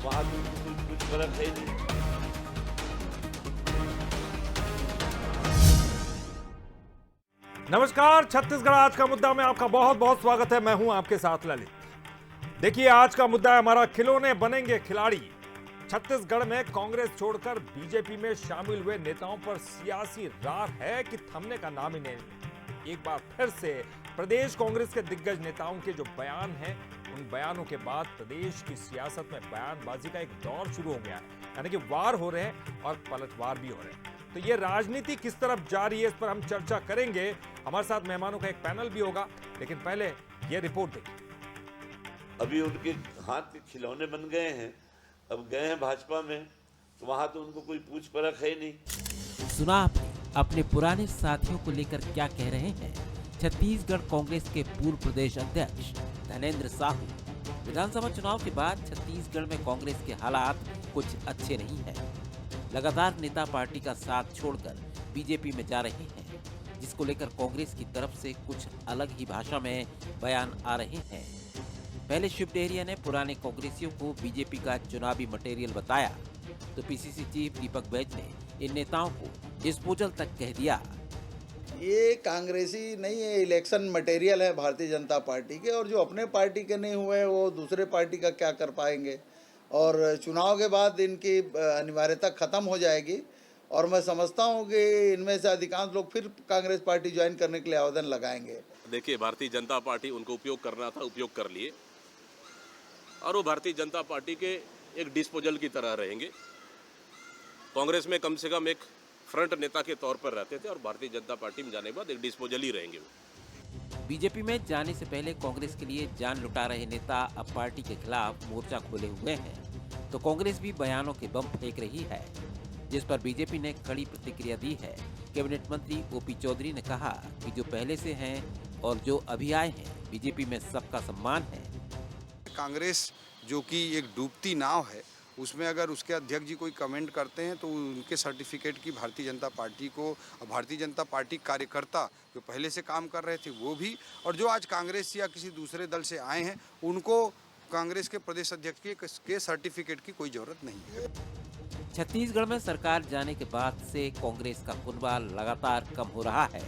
वहां तो उनको कोई कुछ फर्क है नहीं। नमस्कार, छत्तीसगढ़ आज का मुद्दा में आपका बहुत बहुत स्वागत है। मैं हूं आपके साथ ललित। देखिए, आज का मुद्दा है हमारा खिलौने बनेंगे खिलाड़ी। छत्तीसगढ़ में कांग्रेस छोड़कर बीजेपी में शामिल हुए नेताओं पर सियासी रार है कि थमने का नाम ही नहीं। एक बार फिर से प्रदेश कांग्रेस के दिग्गज नेताओं के जो बयान हैं, उन बयानों के बाद प्रदेश की सियासत में बयानबाजी का एक दौर शुरू हो गया है। यानी कि वार हो रहे हैं और पलटवार भी हो रहे हैं। तो ये राजनीति किस तरफ जा रही है, इस पर हम चर्चा करेंगे। हमारे साथ मेहमानों का एक पैनल भी होगा, लेकिन पहले ये रिपोर्ट देखिए। अभी उनके हाथ के खिलौने बन गए हैं, अब गए हैं भाजपा में, तो वहां तो उनको कोई पूछ परख है नहीं। सुना आपने अपने पुराने साथियों को लेकर क्या कह रहे हैं छत्तीसगढ़ कांग्रेस के पूर्व प्रदेश अध्यक्ष धनेंद्र साहू। विधानसभा चुनाव के बाद छत्तीसगढ़ में कांग्रेस के हालात कुछ अच्छे नहीं है। लगातार नेता पार्टी का साथ छोड़कर बीजेपी में जा रहे हैं, जिसको लेकर कांग्रेस की तरफ से कुछ अलग ही भाषा में बयान आ रहे हैं। पहले शिव डहरिया ने पुराने कांग्रेसियों को बीजेपी का चुनावी मटेरियल बताया, तो पीसीसी चीफ दीपक बैज ने इन नेताओं को डिस्पोजल तक कह दिया। ये कांग्रेसी नहीं है, इलेक्शन मटेरियल है भारतीय जनता पार्टी के, और जो अपने पार्टी के नहीं हुए वो दूसरे पार्टी का क्या कर पाएंगे। और चुनाव के बाद इनकी अनिवार्यता ख़त्म हो जाएगी, और मैं समझता हूँ कि इनमें से अधिकांश लोग फिर कांग्रेस पार्टी ज्वाइन करने के लिए आवेदन लगाएंगे। देखिए, भारतीय जनता पार्टी उनको उपयोग करना था, उपयोग कर लिए, और वो भारतीय जनता पार्टी के एक डिस्पोजल की तरह रहेंगे। कांग्रेस में कम से कम एक फ्रंट नेता के तौर पर रहते थे, और भारतीय जनता पार्टी में जाने के बाद एक डिस्पोजल ही रहेंगे वो। बीजेपी में जाने से पहले कांग्रेस के लिए जान लुटा रहे नेता अब पार्टी के खिलाफ मोर्चा खोले हुए हैं, तो कांग्रेस भी बयानों के बम फेंक रही है, जिस पर बीजेपी ने कड़ी प्रतिक्रिया दी है। कैबिनेट मंत्री ओपी चौधरी ने कहा कि जो पहले से हैं और जो अभी आए हैं, बीजेपी में सबका सम्मान है। कांग्रेस जो कि एक डूबती नाव है, उसमें अगर उसके अध्यक्ष जी कोई कमेंट करते हैं तो उनके सर्टिफिकेट की भारतीय जनता पार्टी को, और भारतीय जनता पार्टी कार्यकर्ता जो पहले से काम कर रहे थे वो भी, और जो आज कांग्रेस या किसी दूसरे दल से आए हैं उनको कांग्रेस के प्रदेश अध्यक्ष के सर्टिफिकेट की कोई जरूरत नहीं है। छत्तीसगढ़ में सरकार जाने के बाद से कांग्रेस का कुनबा लगातार कम हो रहा है,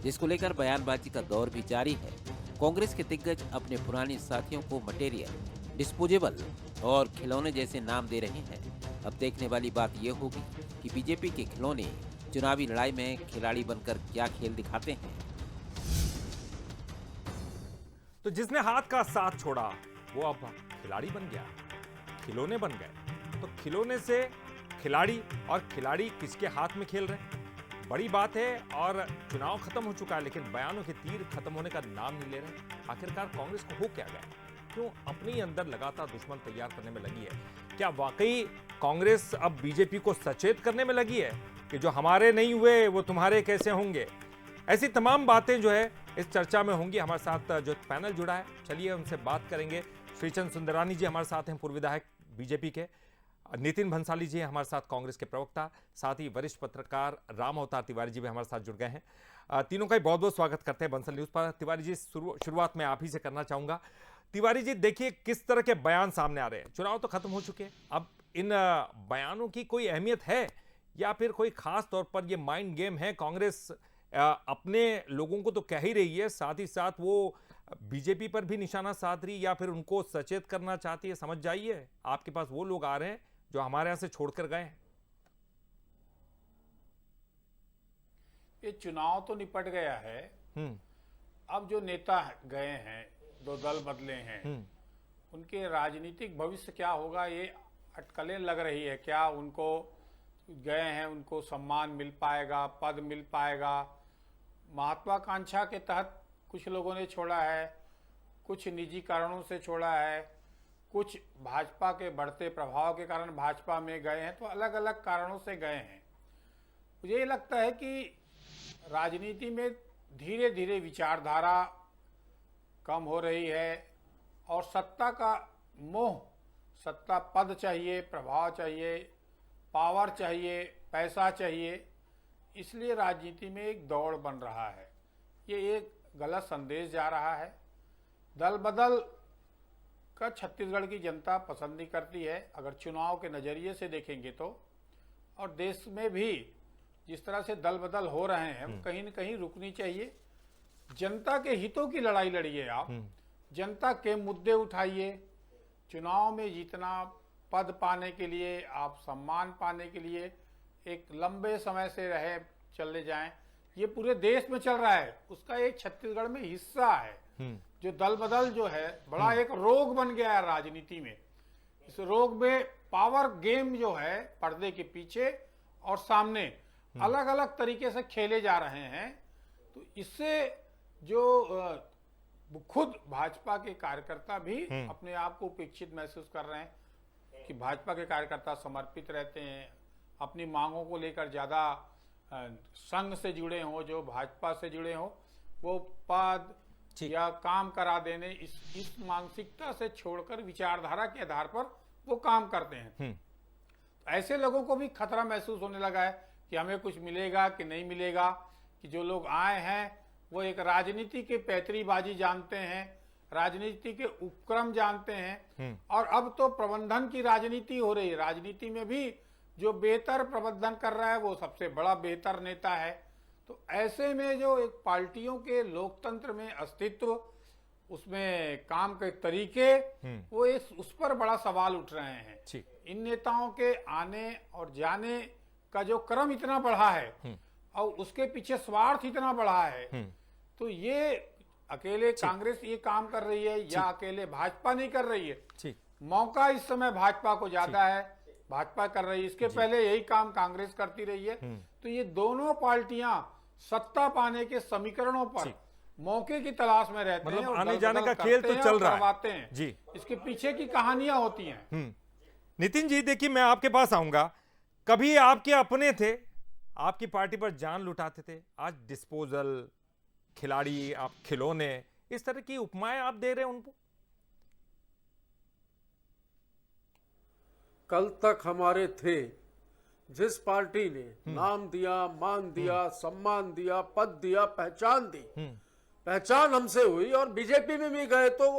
जिसको लेकर बयानबाजी का दौर भी जारी है। कांग्रेस के दिग्गज अपने पुराने साथियों को मटेरियल, डिस्पोजेबल और खिलौने जैसे नाम दे रहे हैं। अब देखने वाली बात यह होगी कि बीजेपी के खिलौने चुनावी लड़ाई में खिलाड़ी बनकर क्या खेल दिखाते हैं। तो जिसने हाथ का साथ छोड़ा वो अब खिलाड़ी बन गया, खिलौने बन गए। तो खिलौने से खिलाड़ी, और खिलाड़ी किसके हाथ में खेल रहे हैं, बड़ी बात है। और चुनाव खत्म हो चुका है, लेकिन बयानों के तीर खत्म होने का नाम नहीं ले रहे। आखिरकार कांग्रेस को हो क्या गया, क्यों अपने ही अंदर लगातार दुश्मन तैयार करने में लगी है? क्या वाकई कांग्रेस अब बीजेपी को सचेत करने में लगी है कि जो हमारे नहीं हुए वो तुम्हारे कैसे होंगे? ऐसी तमाम बातें जो है इस चर्चा में होंगी। हमारे साथ जो पैनल जुड़ा है, चलिए उनसे बात करेंगे। श्रीचंद सुंदरानी जी हमारे साथ हैं, पूर्व विधायक बीजेपी के। नितिन भंसाली जी हमारे साथ, कांग्रेस के प्रवक्ता। साथ ही वरिष्ठ पत्रकार राम अवतार तिवारी जी भी हमारे साथ जुड़ गए हैं। तीनों का ही बहुत बहुत स्वागत करते हैं बंसल न्यूज पर। तिवारी जी, शुरुआत में आप ही से करना चाहूंगा। तिवारी जी, देखिए किस तरह के बयान सामने आ रहे हैं। चुनाव तो खत्म हो चुके हैं, अब इन बयानों की कोई अहमियत है, या फिर कोई खास तौर पर ये माइंड गेम है? कांग्रेस अपने लोगों को तो कह ही रही है, साथ ही साथ वो बीजेपी पर भी निशाना साध रही, या फिर उनको सचेत करना चाहती है? समझ जाइए, आपके पास वो लोग आ रहे हैं जो हमारे यहां से छोड़कर गए हैं। ये चुनाव तो निपट गया है। अब जो नेता गए हैं, दो दल बदले हैं, उनके राजनीतिक भविष्य क्या होगा, ये अटकलें लग रही है। क्या उनको गए हैं, उनको सम्मान मिल पाएगा, पद मिल पाएगा? महत्वाकांक्षा के तहत कुछ लोगों ने छोड़ा है, कुछ निजी कारणों से छोड़ा है, कुछ भाजपा के बढ़ते प्रभाव के कारण भाजपा में गए हैं, तो अलग अलग कारणों से गए हैं। मुझे ये लगता है कि राजनीति में धीरे धीरे विचारधारा कम हो रही है, और सत्ता का मोह, सत्ता पद चाहिए, प्रभाव चाहिए, पावर चाहिए, पैसा चाहिए, इसलिए राजनीति में एक दौड़ बन रहा है। ये एक गलत संदेश जा रहा है। दल बदल का छत्तीसगढ़ की जनता पसंद नहीं करती है, अगर चुनाव के नजरिए से देखेंगे तो। और देश में भी जिस तरह से दल बदल हो रहे हैं, कहीं न कहीं रुकनी चाहिए। जनता के हितों की लड़ाई लड़िए आप, जनता के मुद्दे उठाइए। चुनाव में जितना पद पाने के लिए, आप सम्मान पाने के लिए एक लंबे समय से रहे चले जाएं, ये पूरे देश में चल रहा है, उसका एक छत्तीसगढ़ में हिस्सा है। जो दल बदल जो है बड़ा एक रोग बन गया है राजनीति में। इस रोग में पावर गेम जो है पर्दे के पीछे और सामने अलग अलग तरीके से खेले जा रहे हैं। तो इससे जो खुद भाजपा के कार्यकर्ता भी अपने आप को उपेक्षित महसूस कर रहे हैं कि भाजपा के कार्यकर्ता समर्पित रहते हैं, अपनी मांगों को लेकर ज्यादा संघ से जुड़े हों, जो भाजपा से जुड़े हों, वो पद या काम करा देने इस मानसिकता से छोड़कर विचारधारा के आधार पर वो काम करते हैं। तो ऐसे लोगों को भी खतरा महसूस होने लगा है कि हमें कुछ मिलेगा कि नहीं मिलेगा, कि जो लोग आए हैं वो एक राजनीति के पैतरीबाजी जानते हैं, राजनीति के उपक्रम जानते हैं, और अब तो प्रबंधन की राजनीति हो रही है। राजनीति में भी जो बेहतर प्रबंधन कर रहा है वो सबसे बड़ा बेहतर नेता है। तो ऐसे में जो एक पार्टियों के लोकतंत्र में अस्तित्व, उसमें काम के तरीके, वो उस पर बड़ा सवाल उठ रहे हैं। इन नेताओं के आने और जाने का जो क्रम इतना बढ़ा है और उसके पीछे स्वार्थ इतना बढ़ा है, तो ये अकेले कांग्रेस ये काम कर रही है या अकेले भाजपा नहीं कर रही है। मौका इस समय भाजपा को ज्यादा है, भाजपा कर रही है, इसके पहले यही काम कांग्रेस करती रही है। तो ये दोनों पार्टियां सत्ता पाने के समीकरणों पर मौके की तलाश में रहते हैं, मतलब आने जाने का खेल तो चल रहा है जी। इसके पीछे की कहानियां होती हैं। नितिन जी देखिए, मैं आपके पास आऊंगा। कभी आपके अपने थे, आपकी पार्टी पर जान लुटाते थे, आज डिस्पोजल, खिलाड़ी, आप खिलौने, इस तरह की उपमाएं आप दे रहे हैं उनको। कल तक हमारे थे, जिस पार्टी ने नाम दिया, मान दिया, सम्मान दिया, पद दिया, पहचान दी, पहचान हमसे हुई। और बीजेपी में भी गए तो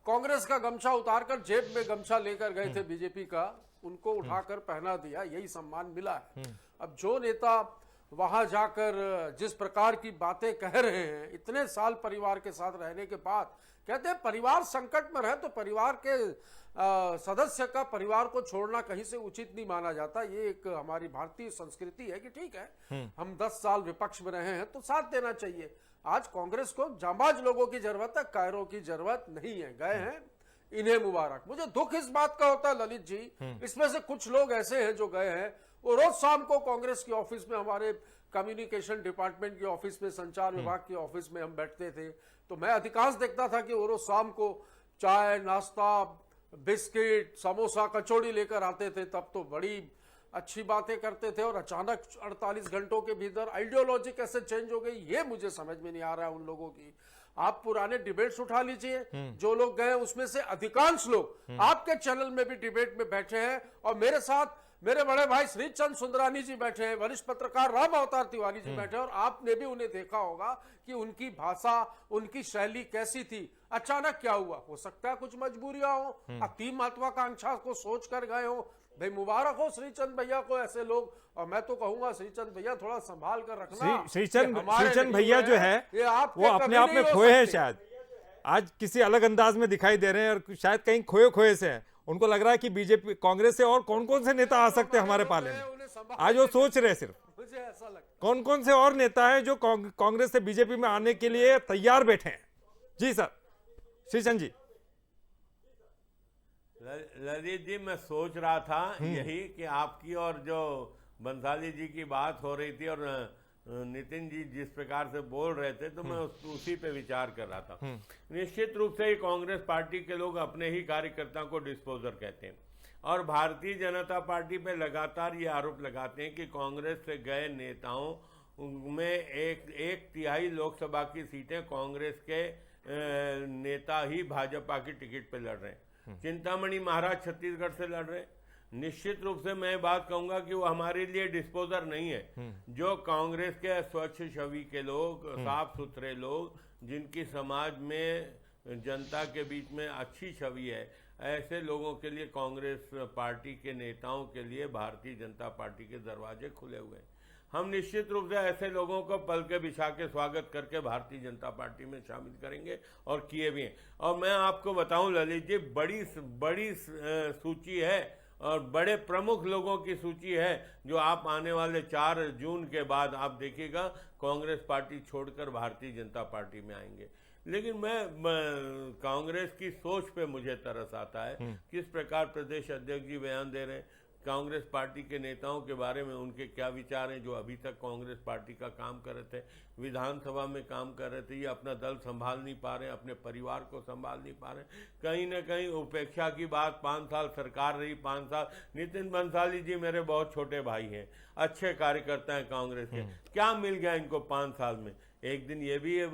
कांग्रेस का गमछा उतारकर जेब में गमछा लेकर गए थे बीजेपी का, उनको उठाकर पहना दिया, यही सम्मान मिला है। अब जो नेता वहां जाकर जिस प्रकार की बातें कह रहे हैं, इतने साल परिवार के साथ रहने के बाद कहते हैं परिवार संकट में रहे तो परिवार के सदस्य का परिवार को छोड़ना कहीं से उचित नहीं माना जाता। ये एक हमारी भारतीय संस्कृति है कि ठीक है हम 10 साल विपक्ष में रहे हैं तो साथ देना चाहिए। आज कांग्रेस को जांबाज लोगों की जरूरत है, कायरों की जरूरत नहीं है। गए हैं, इन्हें मुबारक। मुझे दुख इस बात का होता है ललित जी, इसमें से कुछ लोग ऐसे हैं जो गए हैं, वो रोज शाम को कांग्रेस के ऑफिस में, हमारे कम्युनिकेशन डिपार्टमेंट के ऑफिस में, संचार विभाग के ऑफिस में हम बैठते थे, तो मैं अधिकांश देखता था कि वो रोज शाम को चाय, नाश्ता, बिस्किट, समोसा, कचौड़ी लेकर आते थे। तब तो बड़ी अच्छी बातें करते थे और अचानक 48 घंटों के भीतर आइडियोलॉजी कैसे चेंज हो गई, ये मुझे समझ में नहीं आ रहा है उन लोगों की। आप पुराने डिबेट्स उठा लीजिए, जो लोग गए उसमें से अधिकांश लोग आपके चैनल में भी डिबेट में बैठे हैं, और मेरे साथ मेरे बड़े भाई श्रीचंद सुंदरानी जी बैठे हैं, वरिष्ठ पत्रकार राम अवतार तिवारी जी बैठे हैं, और आपने भी उन्हें देखा होगा कि उनकी भाषा, उनकी शैली कैसी थी। अचानक क्या हुआ, हो सकता है कुछ मजबूरियां हो, अति महत्वाकांक्षा को सोच कर गए हो। भाई मुबारक हो श्रीचंद भैया को, ऐसे लोग। और मैं तो कहूंगा श्रीचंद भैया थोड़ा संभाल कर रखना। श्रीचंद भैया जो है वो अपने आप में खोए हैं, शायद आज किसी अलग अंदाज में दिखाई दे रहे हैं, और शायद कहीं खोए खोए से हैं। उनको लग रहा है कि बीजेपी, कांग्रेस से और कौन कौन से नेता आ सकते हैं हमारे पाले में। आज वो सोच रहे हैं सिर्फ मुझे ऐसा लगता है कौन कौन से और नेता हैं जो कांग्रेस से बीजेपी में आने के लिए तैयार बैठे हैं। जी सर, श्रीचंद जी। ललित जी, मैं सोच रहा था यही कि आपकी और जो बंसाली जी की बात हो रही थी और नितिन जी जिस प्रकार से बोल रहे थे, तो मैं उसी पे विचार कर रहा था। निश्चित रूप से कांग्रेस पार्टी के लोग अपने ही कार्यकर्ताओं को डिस्पोजर कहते हैं, और भारतीय जनता पार्टी पे लगातार ये आरोप लगाते हैं कि कांग्रेस से गए नेताओं में एक तिहाई लोकसभा की सीटें कांग्रेस के नेता ही भाजपा की टिकट पे लड़ रहे हैं। चिंतामणि महाराज छत्तीसगढ़ से लड़ रहे हैं। निश्चित रूप से मैं बात कहूंगा कि वो हमारे लिए डिस्पोजर नहीं है। जो कांग्रेस के स्वच्छ छवि के लोग, साफ सुथरे लोग, जिनकी समाज में जनता के बीच में अच्छी छवि है, ऐसे लोगों के लिए, कांग्रेस पार्टी के नेताओं के लिए भारतीय जनता पार्टी के दरवाजे खुले हुए हैं। हम निश्चित रूप से ऐसे लोगों को पल के बिछा के स्वागत करके भारतीय जनता पार्टी में शामिल करेंगे और किए भी हैं। और मैं आपको बताऊं ललित जी, बड़ी सूची है और बड़े प्रमुख लोगों की सूची है जो आप आने वाले 4 जून के बाद आप देखिएगा कांग्रेस पार्टी छोड़कर भारतीय जनता पार्टी में आएंगे। लेकिन मैं कांग्रेस की सोच पे मुझे तरस आता है, किस प्रकार प्रदेश अध्यक्ष जी बयान दे रहे हैं। कांग्रेस पार्टी के नेताओं के बारे में उनके क्या विचार हैं, जो अभी तक कांग्रेस पार्टी का काम कर रहे थे, विधानसभा में काम कर रहे थे, ये अपना दल संभाल नहीं पा रहे, अपने परिवार को संभाल नहीं पा रहे। कहीं ना कहीं उपेक्षा की बात, 5 साल सरकार रही, 5 साल। नितिन बंसाली जी मेरे बहुत छोटे भाई हैं, अच्छे कार्यकर्ता हैं कांग्रेस के, क्या मिल गया इनको 5 साल में? एक दिन ये भी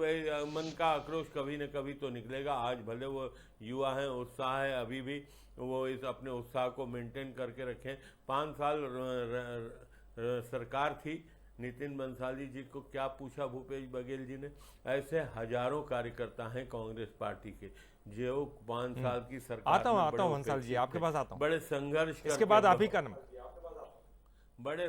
मन का आक्रोश कभी न कभी तो निकलेगा। आज भले वो युवा हैं, उत्साह है, अभी भी वो इस अपने उत्साह को मेंटेन करके रखें। 5 साल सरकार थी, नितिन बंसाली जी को क्या पूछा भूपेश बघेल जी ने? ऐसे हजारों कार्यकर्ता हैं कांग्रेस पार्टी के जो 5 साल की सरकार आता हूँ बंसाल जी, आपके पास आता हूँ। बड़े संघर्ष, इसके बाद आप ही का नंबर। बड़े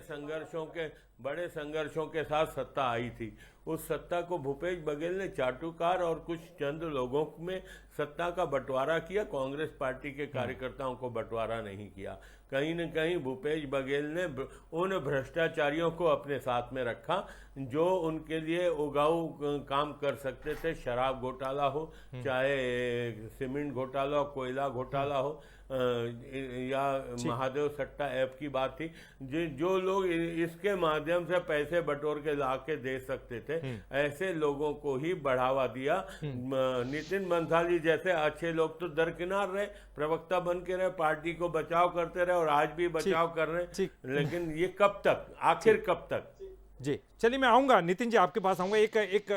संघर्षों के साथ सत्ता आई थी। उस सत्ता को भूपेश बघेल ने चाटुकार और कुछ चंद लोगों में सत्ता का बंटवारा किया, कांग्रेस पार्टी के कार्यकर्ताओं को बंटवारा नहीं किया। कहीं न कहीं भूपेश बघेल ने उन भ्रष्टाचारियों को अपने साथ में रखा जो उनके लिए उगाऊ काम कर सकते थे। शराब घोटाला हो, चाहे सीमेंट घोटाला हो, कोयला घोटाला हो, या महादेव सट्टा ऐप की बात थी, जो लोग इसके माध्यम से पैसे बटोर के ला के दे सकते थे, ऐसे लोगों को ही बढ़ावा दिया। नितिन बंसाली जैसे अच्छे लोग तो दरकिनार रहे, प्रवक्ता बन के रहे, पार्टी को बचाव करते रहे और आज भी बचाव कर रहे हैं। लेकिन ये कब तक, आखिर कब तक? जी चलिए, मैं आऊंगा नितिन जी, आपके पास आऊंगा। एक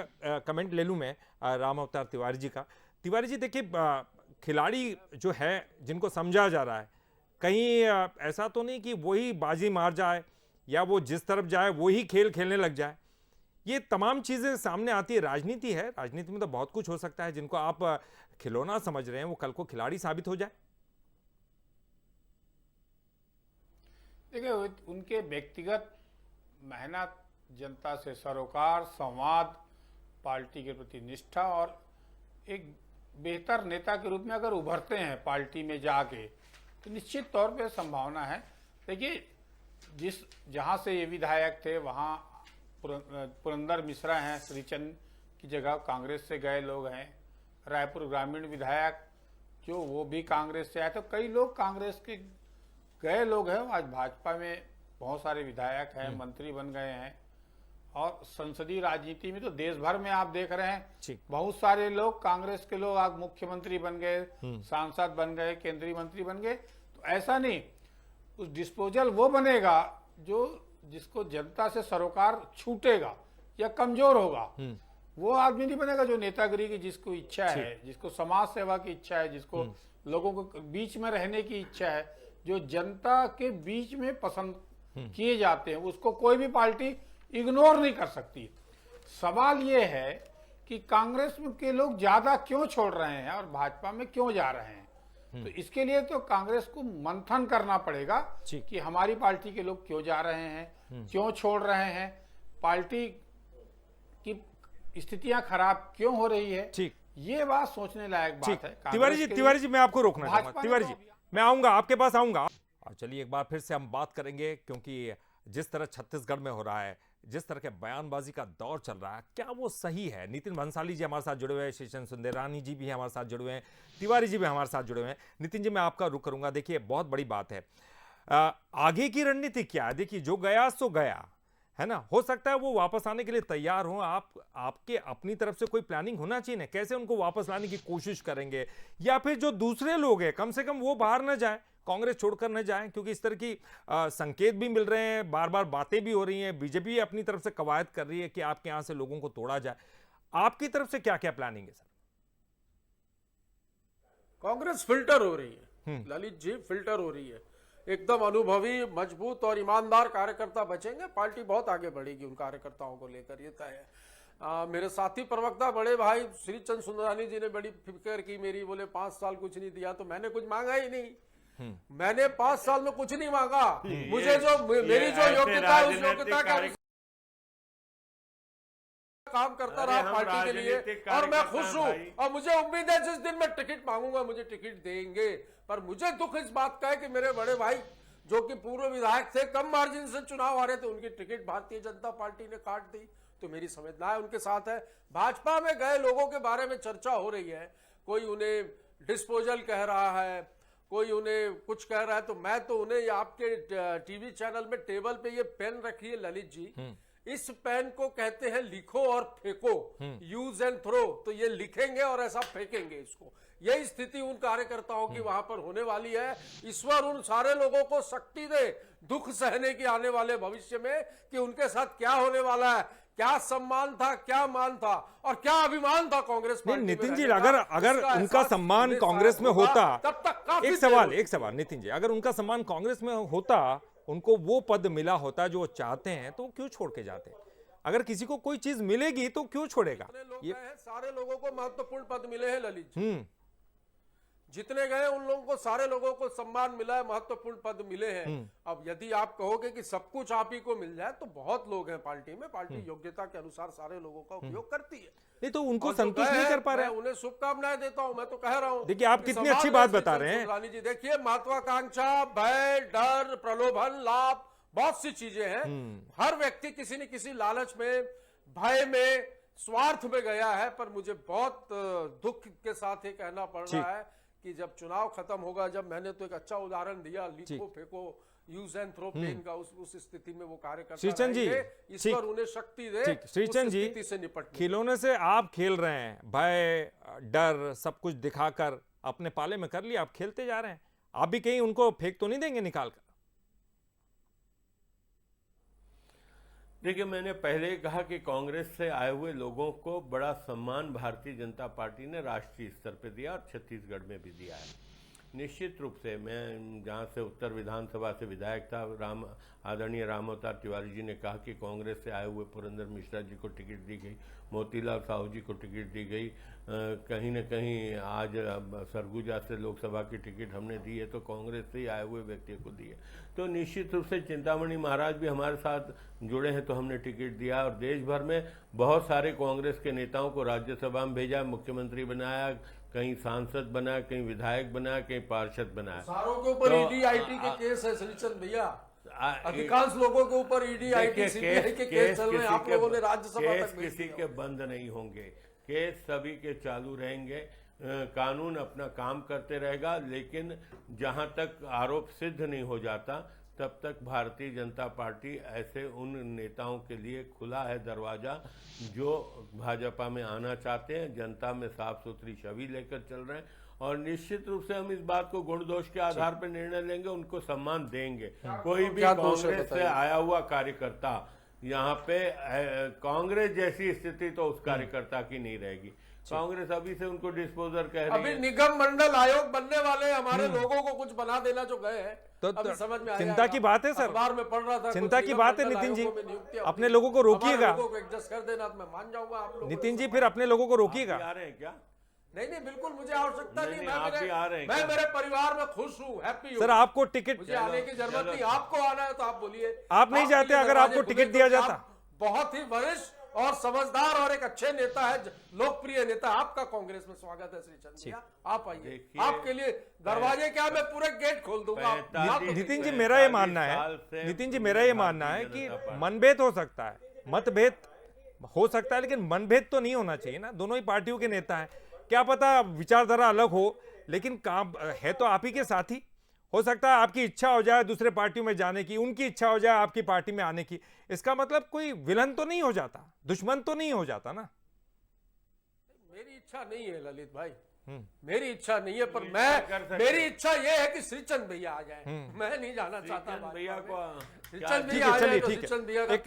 कमेंट ले लूं मैं राम अवतार तिवारी जी का। तिवारी जी देखिए, खिलाड़ी जो है जिनको समझा जा रहा है, कहीं ऐसा तो नहीं कि वही बाजी मार जाए या वो जिस तरफ जाए वही खेल खेलने लग जाए। ये तमाम चीजें सामने आती है। राजनीति है, राजनीति में तो बहुत कुछ हो सकता है। जिनको आप खिलौना समझ रहे हैं वो कल को खिलाड़ी साबित हो जाए। देखिए, उनके व्यक्तिगत मेहनत, जनता से सरोकार, संवाद, पार्टी के प्रति निष्ठा और एक बेहतर नेता के रूप में अगर उभरते हैं पार्टी में जाके, तो निश्चित तौर पे संभावना है। देखिए, जहां से ये विधायक थे वहां पुरंदर मिश्रा हैं, श्रीचंद की जगह कांग्रेस से गए लोग हैं। रायपुर ग्रामीण विधायक जो वो भी कांग्रेस से आए, तो कई लोग कांग्रेस के गए लोग हैं। आज भाजपा में बहुत सारे विधायक हैं, मंत्री बन गए हैं। और संसदीय राजनीति में तो देश भर में आप देख रहे हैं, बहुत सारे लोग कांग्रेस के लोग आज मुख्यमंत्री बन गए, सांसद बन गए, केंद्रीय मंत्री बन गए। तो ऐसा नहीं, उस डिस्पोजल वो बनेगा जिसको जनता से सरोकार छूटेगा या कमजोर होगा। वो आदमी नहीं बनेगा जो नेतागिरी की जिसको इच्छा है, जिसको समाज सेवा की इच्छा है, जिसको लोगों के बीच में रहने की इच्छा है, जो जनता के बीच में पसंद किए जाते हैं, उसको कोई भी पार्टी इग्नोर नहीं कर सकती। सवाल ये है कि कांग्रेस के लोग ज्यादा क्यों छोड़ रहे हैं और भाजपा में क्यों जा रहे हैं। तो इसके लिए तो कांग्रेस को मंथन करना पड़ेगा कि हमारी पार्टी के लोग क्यों जा रहे हैं, क्यों छोड़ रहे हैं, पार्टी की स्थितियां खराब क्यों हो रही है। ये बात सोचने लायक बात है। तिवारी जी मैं आपको रोकना चाहूंगा। तिवारी जी मैं आऊंगा, आपके पास आऊंगा। और चलिए एक बार फिर से हम बात करेंगे, क्योंकि जिस तरह छत्तीसगढ़ में हो रहा है, जिस तरह के बयानबाजी का दौर चल रहा है, क्या वो सही है? नितिन बंसाली जी हमारे साथ जुड़े हुए हैं, शेषन सुंदरानी जी भी हमारे साथ जुड़े हुए हैं, तिवारी जी भी हमारे साथ जुड़े हुए हैं। नितिन जी मैं आपका रुख करूंगा। देखिए बहुत बड़ी बात है, आगे की रणनीति क्या है? देखिए जो गया सो गया है ना, हो सकता है वो वापस आने के लिए तैयार हो। आपके अपनी तरफ से कोई प्लानिंग होना चाहिए ना, कैसे उनको वापस लाने की कोशिश करेंगे, या फिर जो दूसरे लोग हैं कम से कम वो बाहर न जाए, कांग्रेस छोड़कर न जाए, क्योंकि इस तरह की संकेत भी मिल रहे हैं, बार बार बातें भी हो रही हैं, बीजेपी अपनी तरफ से कवायद कर रही है कि आपके यहां से लोगों को तोड़ा जाए। आपकी तरफ से क्या क्या प्लानिंग है सर? कांग्रेस फिल्टर हो रही है ललित जी, फिल्टर हो रही है। एकदम अनुभवी, मजबूत और ईमानदार कार्यकर्ता बचेंगे, पार्टी बहुत आगे बढ़ेगी उन कार्यकर्ताओं को लेकर, ये तय है। मेरे साथी प्रवक्ता बड़े भाई श्री चंद सुंदरानी जी ने बड़ी फिक्र की मेरी, बोले 5 साल कुछ नहीं दिया, तो मैंने कुछ मांगा ही नहीं। मैंने 5 साल में कुछ नहीं मांगा। मुझे जो मेरी जो योग्यता है उस योग्यता का काम करता रहा पार्टी के लिए, और मैं खुश हूं। और मुझे उम्मीद है जिस दिन मैं टिकट मांगूंगा मुझे टिकट देंगे। पर मुझे दुख इस बात का है कि मेरे बड़े भाई जो कि पूर्व विधायक थे, कम मार्जिन से चुनाव आ रहे थे, उनकी टिकट भारतीय जनता पार्टी ने काट दी। तो मेरी संवेदनाएं उनके साथ है। भाजपा में गए लोगों के बारे में चर्चा हो रही है, कोई उन्हें डिस्पोजल कह रहा है, कोई उन्हें कुछ कह रहा है, तो मैं तो उन्हें आपके टीवी चैनल में टेबल पे ये पेन रखी है ललित जी, इस पेन को कहते हैं लिखो और फेंको, यूज एंड थ्रो। तो ये लिखेंगे और ऐसा फेंकेंगे इसको। यही स्थिति उन कार्यकर्ताओं की वहां पर होने वाली है। ईश्वर उन सारे लोगों को शक्ति दे दुख सहने की आने वाले भविष्य में, कि उनके साथ क्या होने वाला है, क्या सम्मान था, क्या मान था और क्या अभिमान था कांग्रेस पार्टी में। नितिन जी, अगर उनका सम्मान कांग्रेस में होता, तब तक काफी एक सवाल नितिन जी, अगर उनका सम्मान कांग्रेस में होता, उनको वो पद मिला होता जो वो चाहते हैं, तो क्यों छोड़ के जाते? अगर किसी को कोई चीज मिलेगी तो क्यों छोड़ेगा? ये सारे लोगों को महत्वपूर्ण पद मिले हैं ललित जी, जितने गए उन लोगों को, सारे लोगों को सम्मान मिला है, महत्वपूर्ण पद मिले हैं। अब यदि आप कहोगे कि सब कुछ आप ही को मिल जाए, तो बहुत लोग हैं पार्टी में, पार्टी योग्यता के अनुसार सारे लोगों का उपयोग करती है। नहीं तो उनको संतुष्ट नहीं कर पा रहे, उन्हें शुभकामनाएं देता हूं। मैं तो कह रहा हूं, देखिए आप कितनी अच्छी बात बता रहे हैं रानी जी। देखिए, महत्वाकांक्षा, भय, डर, प्रलोभन, लाभ, बहुत सी चीजें हैं। हर व्यक्ति किसी न किसी लालच में, भय में, स्वार्थ में गया है। पर मुझे बहुत दुख के साथ ये कहना पड़ रहा है कि जब चुनाव खत्म होगा, जब मैंने तो एक अच्छा उदाहरण दिया, लिखो फेंको, यूज एंड थ्रो पेन का, उस स्थिति में वो कार्यकर्ता श्रीचंद जी, ईश्वर उन्हें शक्ति दे श्रीचंद जी, से निपटने। खिलौने से आप खेल रहे हैं, भय, डर सब कुछ दिखाकर अपने पाले में कर लिया, आप खेलते जा रहे हैं। आप भी कहीं उनको फेंक तो नहीं देंगे निकाल कर? देखिए, मैंने पहले ही कहा कि कांग्रेस से आए हुए लोगों को बड़ा सम्मान भारतीय जनता पार्टी ने राष्ट्रीय स्तर पे दिया और छत्तीसगढ़ में भी दिया है। निश्चित रूप से मैं जहाँ से उत्तर विधानसभा से विधायक था, आदरणीय राम अवतार तिवारी जी ने कहा कि कांग्रेस से आए हुए पुरंदर मिश्रा जी को टिकट दी गई, मोतीलाल साहू जी को टिकट दी गई, कहीं न कहीं आज सरगुजा से लोकसभा की टिकट हमने दी है, तो कांग्रेस से ही आए हुए व्यक्ति को दी है। तो निश्चित रूप से चिंतामणि महाराज भी हमारे साथ जुड़े हैं, तो हमने टिकट दिया। और देश भर में बहुत सारे कांग्रेस के नेताओं को राज्यसभा में भेजा, मुख्यमंत्री बनाया, कहीं सांसद बनाया, कहीं विधायक बनाया, कहीं पार्षद बनाया। सारों के ऊपर ईडी आईटी के केस है श्रीचंद भैया, अधिकांश लोगों के ऊपर ईडी आईटी सीबीआई के केस चल रहे हैं। आप लोगों ने राज्यसभा तक किसी के बंद नहीं होंगे, केस सभी के चालू रहेंगे, कानून अपना काम करते रहेगा। लेकिन जहां तक आरोप सिद्ध नहीं हो जाता, तब तक भारतीय जनता पार्टी ऐसे उन नेताओं के लिए खुला है दरवाजा जो भाजपा में आना चाहते हैं, जनता में साफ सुथरी छवि लेकर चल रहे हैं। और निश्चित रूप से हम इस बात को गुण दोष के आधार पर निर्णय लेंगे, उनको सम्मान देंगे। कोई भी कांग्रेस से आया हुआ कार्यकर्ता यहाँ पे कांग्रेस जैसी स्थिति तो उस कार्यकर्ता की नहीं रहेगी। कांग्रेस अभी से उनको डिस्पोजर कह रही है। अभी निगम मंडल आयोग बनने वाले हमारे लोगों को कुछ बना देना जो गए हैं, तो समझ में चिंता की बात है सर, अखबार में पढ़ रहा था, चिंता की बात है नितिन जी, अपने लोगों को रोकिएगा। एडजस्ट कर देना, मैं मान जाऊंगा आप लोग। नितिन जी, फिर अपने लोगों को रोकिएगा। आ रहे हैं क्या? नहीं, बिल्कुल मुझे आवश्यकता नहीं। आप भी आ रहे हैं, मैं मेरे परिवार में खुश हूँ, हैप्पी हूँ। सर आपको टिकट, मुझे आने की जरूरत नहीं, आपको आना है तो आप बोलिए। आप नहीं जाते अगर आपको टिकट दिया जाता? बहुत ही वरिष्ठ और समझदार और एक अच्छे नेता है, लोकप्रिय नेता। आपका कांग्रेस में स्वागत है श्रीचंद जी, आप आइए। आपके लिए दरवाजे क्या, मैं पूरे गेट खोल दूंगा। नितिन जी, मेरा ये मानना है, नितिन जी मेरा ये मानना है कि मनभेद हो सकता है, मतभेद हो सकता है, लेकिन मनभेद तो नहीं होना चाहिए ना। दोनों ही पार्टियों के नेता हैं, क्या पता विचारधारा अलग हो, लेकिन काम है तो आप ही के साथी। हो सकता है आपकी इच्छा हो जाए दूसरे पार्टियों में जाने की, उनकी इच्छा हो जाए आपकी पार्टी में आने की। इसका मतलब कोई विलन तो नहीं हो जाता, दुश्मन तो नहीं हो जाता ना। मेरी इच्छा नहीं है ललित भाई, मेरी इच्छा नहीं है, पर मेरी इच्छा यह है कि श्रीचंद भैया आ जाए। मैं नहीं जाना चाहता भैया को। चलिए ठीक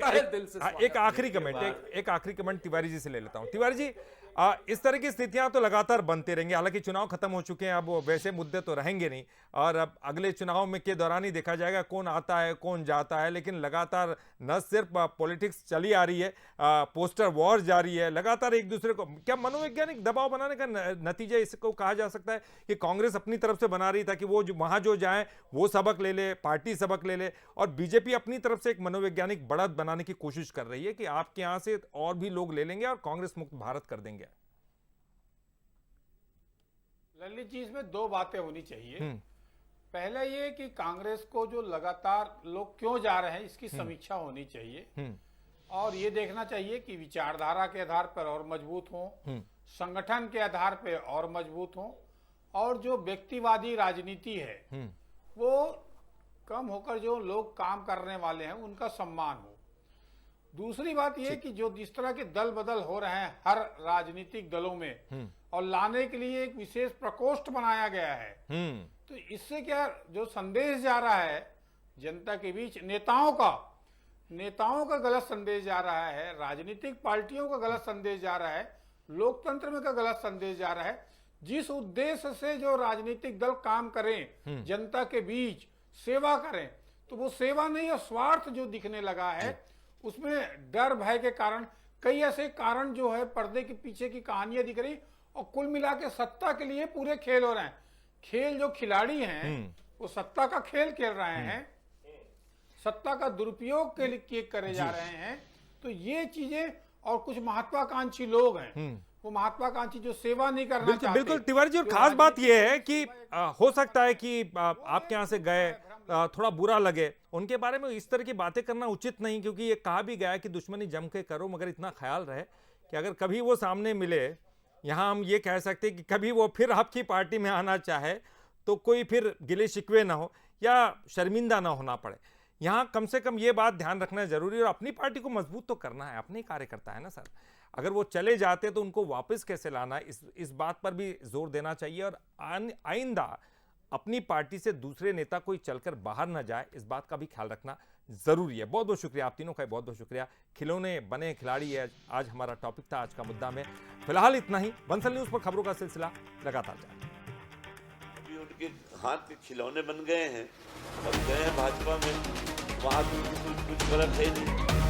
है, एक आखिरी कमेंट, एक आखिरी कमेंट तिवारी जी से ले लेता हूं। तिवारी जी, इस तरह की स्थितियां तो लगातार बनते रहेंगे। हालांकि चुनाव खत्म हो चुके हैं, अब वो वैसे मुद्दे तो रहेंगे नहीं, और अब अगले चुनाव में के दौरान ही देखा जाएगा कौन आता है कौन जाता है। लेकिन लगातार न सिर्फ पॉलिटिक्स चली आ रही है, पोस्टर वॉर जारी है, लगातार एक दूसरे को क्या मनोवैज्ञानिक दबाव बनाने का नतीजा इसको कहा जा सकता है कि कांग्रेस अपनी तरफ से बना रही था कि वो वहां जो जाए वो सबक ले ले, पार्टी सबक ले ले, और बीजेपी अपनी तरफ से एक मनोवैज्ञानिक बढ़त बनाने की कोशिश कर रही है कि आपके यहां से और भी लोग ले लेंगे और कांग्रेस मुक्त भारत कर देंगे। ललित जी, इसमें दो बातें होनी चाहिए। पहला ये कि कांग्रेस को जो लगातार लोग क्यों जा रहे हैं इसकी समीक्षा होनी चाहिए, और ये देखना चाहिए कि विचारधारा के आधार पर और मजबूत हो, संगठन के आधार पर और मजबूत हो, और जो व्यक्तिवादी राजनीति है वो कम होकर जो लोग काम करने वाले हैं उनका सम्मान हो। दूसरी बात यह कि जो जिस तरह के दल बदल हो रहे हैं हर राजनीतिक दलों में, और लाने के लिए एक विशेष प्रकोष्ठ बनाया गया है, तो इससे क्या जो संदेश जा रहा है जनता के बीच, नेताओं का गलत संदेश जा रहा है, राजनीतिक पार्टियों का गलत संदेश जा रहा है, लोकतंत्र में का गलत संदेश जा रहा है। जिस उद्देश्य से जो राजनीतिक दल काम करें, जनता के बीच सेवा करें, तो वो सेवा नहीं और स्वार्थ जो दिखने लगा है, उसमें डर भय के कारण कई ऐसे कारण जो है पर्दे के पीछे की कहानियां दिख रही, और कुल मिला के सत्ता के लिए पूरे खेल हो रहे हैं। खेल जो खिलाड़ी हैं वो सत्ता का खेल खेल रहे हैं, सत्ता का दुरुपयोग के लिए करे जा रहे हैं। तो ये चीजें, और कुछ महत्वाकांक्षी लोग हैं, वो महत्वाकांक्षी जो सेवा नहीं करना चाहते। बिल्कुल तिवारी जी, और खास बात यह है कि हो सकता है कि आपके यहाँ से गए, थोड़ा बुरा लगे, उनके बारे में इस तरह की बातें करना उचित नहीं, क्योंकि ये कहा भी गया है कि दुश्मनी जम के करो, मगर इतना ख्याल रहे कि अगर कभी वो सामने मिले, यहाँ हम ये कह सकते हैं कि कभी वो फिर आपकी पार्टी में आना चाहे तो कोई फिर गिले शिकवे ना हो या शर्मिंदा ना होना पड़े। यहाँ कम से कम ये बात ध्यान रखना जरूरी है, और अपनी पार्टी को मजबूत तो करना है, अपने कार्यकर्ता है ना सर। अगर वो चले जाते तो उनको वापस कैसे लाना है, इस बात पर भी जोर देना चाहिए, और आइंदा अपनी पार्टी से दूसरे नेता कोई चलकर बाहर ना जाए, इस बात का भी ख्याल रखना जरूरी है। बहुत बहुत शुक्रिया आप तीनों का, बहुत बहुत शुक्रिया। खिलौने बने खिलाड़ी है आज हमारा टॉपिक था, आज का मुद्दा में। फिलहाल इतना ही। बंसल न्यूज पर खबरों का सिलसिला लगातार जारी। अभी उनके हाथ के खिलौने बन गए हैं, अब गए हैं भाजपा में, वहां तो कुछ गलत है नहीं।